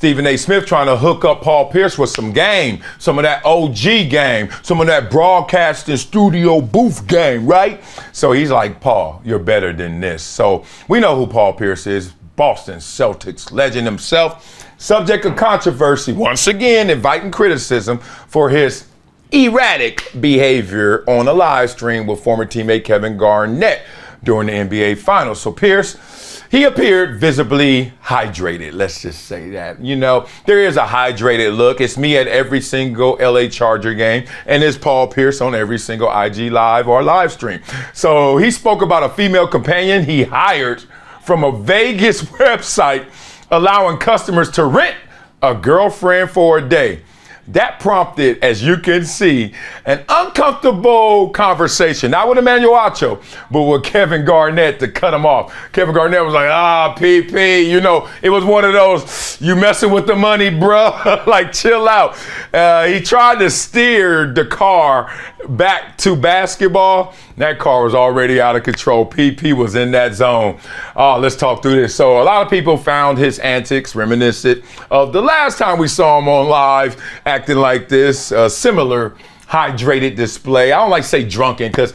Stephen A. Smith trying to hook up Paul Pierce with some game, some of that OG game, some of that broadcasting studio booth game, right? So he's like, Paul, you're better than this. So we know who Paul Pierce is, Boston Celtics legend himself, subject of controversy, once again inviting criticism for his erratic behavior on a live stream with former teammate Kevin Garnett during the NBA Finals. So Pierce, he appeared visibly hydrated. Let's just say that. You know, there is a hydrated look. It's me at every single LA Charger game, and it's Paul Pierce on every single IG Live or live stream. So he spoke about a female companion he hired from a Vegas website, allowing customers to rent a girlfriend for a day. That prompted, as you can see, an uncomfortable conversation, not with Emmanuel Acho, but with Kevin Garnett to cut him off. Kevin Garnett was like, PP, you know, it was one of those, you messing with the money, bro, like chill out. He tried to steer the car back to basketball. That car was already out of control. PP was in that zone. Let's talk through this. So a lot of people found his antics reminiscent of the last time we saw him on live acting like this, similar hydrated display. I don't like to say drunken because,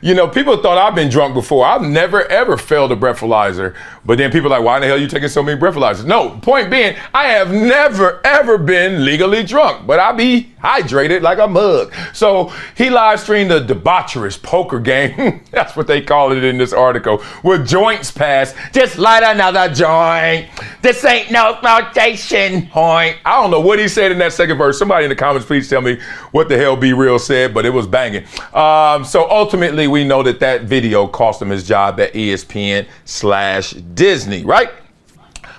you know, people thought I've been drunk before. I've never, ever failed a breathalyzer. But then people are like, why in the hell are you taking so many breathalyzers? No, point being, I have never, ever been legally drunk, but I be hydrated like a mug. So he live streamed a debaucherous poker game. That's what they call it in this article. With joints passed. Just light another joint. This ain't no rotation point. I don't know what he said in that second verse. Somebody in the comments, please tell me what the hell Be Real said, but it was banging. So ultimately, we know that that video cost him his job at ESPN/Disney, right?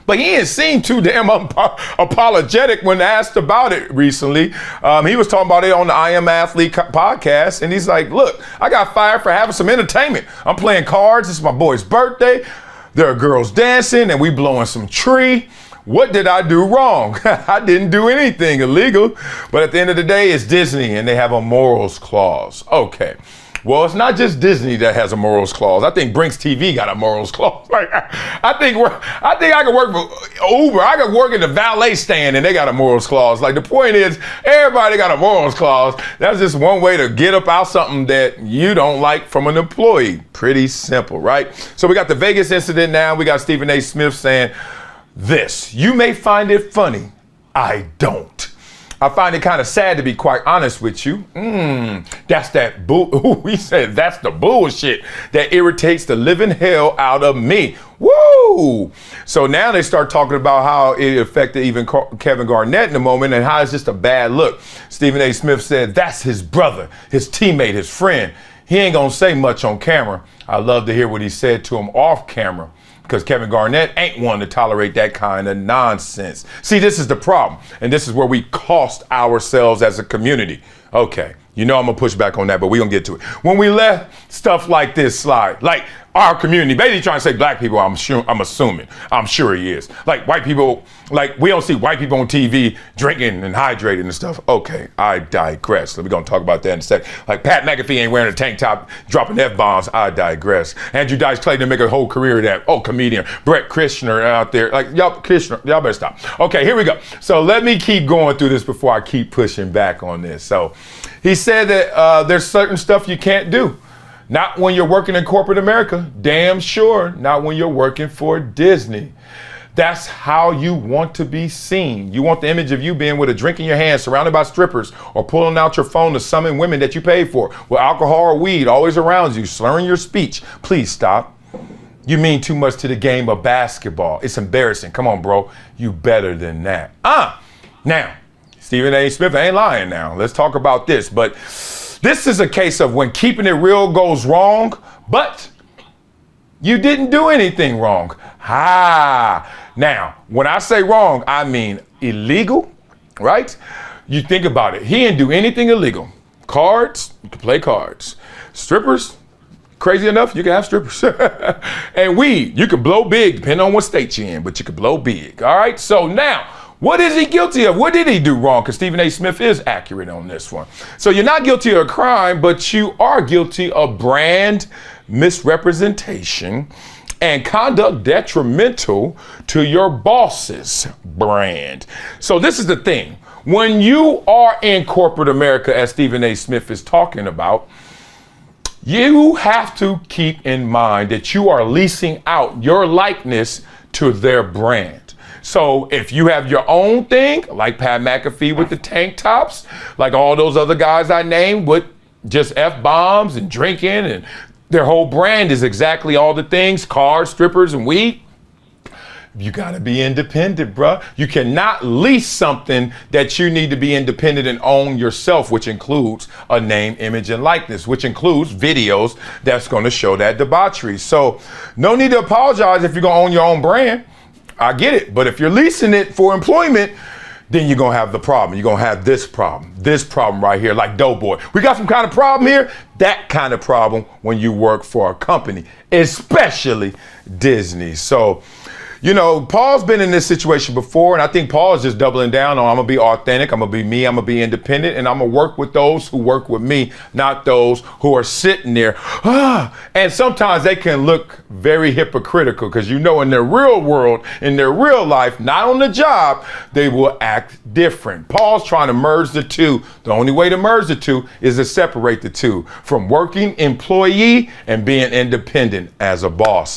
But he didn't seem too damn apologetic when asked about it recently. He was talking about it on the I Am Athlete podcast, and he's like, look, I got fired for having some entertainment. I'm playing cards. It's my boy's birthday. There are girls dancing, and we blowing some tree. What did I do wrong? I didn't do anything illegal. But at the end of the day, it's Disney, and they have a morals clause. Okay. Well, it's not just Disney that has a morals clause. I think Brinks TV got a morals clause. Like, I think I could work for Uber. I could work at the valet stand and they got a morals clause. Like, the point is, everybody got a morals clause. That's just one way to get up out something that you don't like from an employee. Pretty simple, right? So we got the Vegas incident now. We got Stephen A. Smith saying this. You may find it funny. I don't. I find it kind of sad, to be quite honest with you. That's that he said that's the bullshit that irritates the living hell out of me. Woo! So now they start talking about how it affected even Kevin Garnett in the moment and how it's just a bad look. Stephen A. Smith said that's his brother, his teammate, his friend. He ain't gonna say much on camera. I love to hear what he said to him off camera, because Kevin Garnett ain't one to tolerate that kind of nonsense. See, this is the problem, and this is where we cost ourselves as a community. Okay, you know I'm gonna push back on that, but we're gonna get to it. When we let stuff like this slide, like our community, basically trying to say black people, I'm sure he is. Like white people, like we don't see white people on TV drinking and hydrating and stuff. Okay, I digress. We're gonna talk about that in a sec. Like Pat McAfee ain't wearing a tank top, dropping F-bombs. I digress. Andrew Dice Clay didn't make a whole career of that. Oh, comedian. Brett Krishner out there. Like, y'all better stop. Okay, here we go. So let me keep going through this before I keep pushing back on this. So he said that there's certain stuff you can't do. Not when you're working in corporate America. Damn sure not when you're working for Disney. That's how you want to be seen. You want the image of you being with a drink in your hand, surrounded by strippers, or pulling out your phone to summon women that you paid for, with alcohol or weed always around you, slurring your speech. Please stop. You mean too much to the game of basketball. It's embarrassing. Come on, bro. You better than that. Now, Stephen A. Smith ain't lying now. Let's talk about this. But this is a case of when keeping it real goes wrong, but you didn't do anything wrong. Now, when I say wrong, I mean illegal, right? You think about it. He didn't do anything illegal. Cards, you can play cards. Strippers, crazy enough, you can have strippers. And weed, you can blow big, depending on what state you're in, but you can blow big, all right? So now, what is he guilty of? What did he do wrong? Because Stephen A. Smith is accurate on this one. So you're not guilty of a crime, but you are guilty of brand misrepresentation and conduct detrimental to your boss's brand. So this is the thing. When you are in corporate America, as Stephen A. Smith is talking about, you have to keep in mind that you are leasing out your likeness to their brand. So if you have your own thing, like Pat McAfee with the tank tops, like all those other guys I named with just F-bombs and drinking, and their whole brand is exactly all the things, cars, strippers, and weed. You got to be independent, bruh. You cannot lease something that you need to be independent and own yourself, which includes a name, image, and likeness, which includes videos that's going to show that debauchery. So no need to apologize if you're going to own your own brand. I get it. But if you're leasing it for employment, then you're going to have the problem. You're going to have this problem right here, like Doughboy. We got some kind of problem here. That kind of problem when you work for a company, especially Disney. So, you know, Paul's been in this situation before, and I think Paul is just doubling down on, I'm going to be authentic, I'm going to be me, I'm going to be independent, and I'm going to work with those who work with me, not those who are sitting there. And sometimes they can look very hypocritical because, you know, in their real world, in their real life, not on the job, they will act different. Paul's trying to merge the two. The only way to merge the two is to separate the two from working employee and being independent as a boss.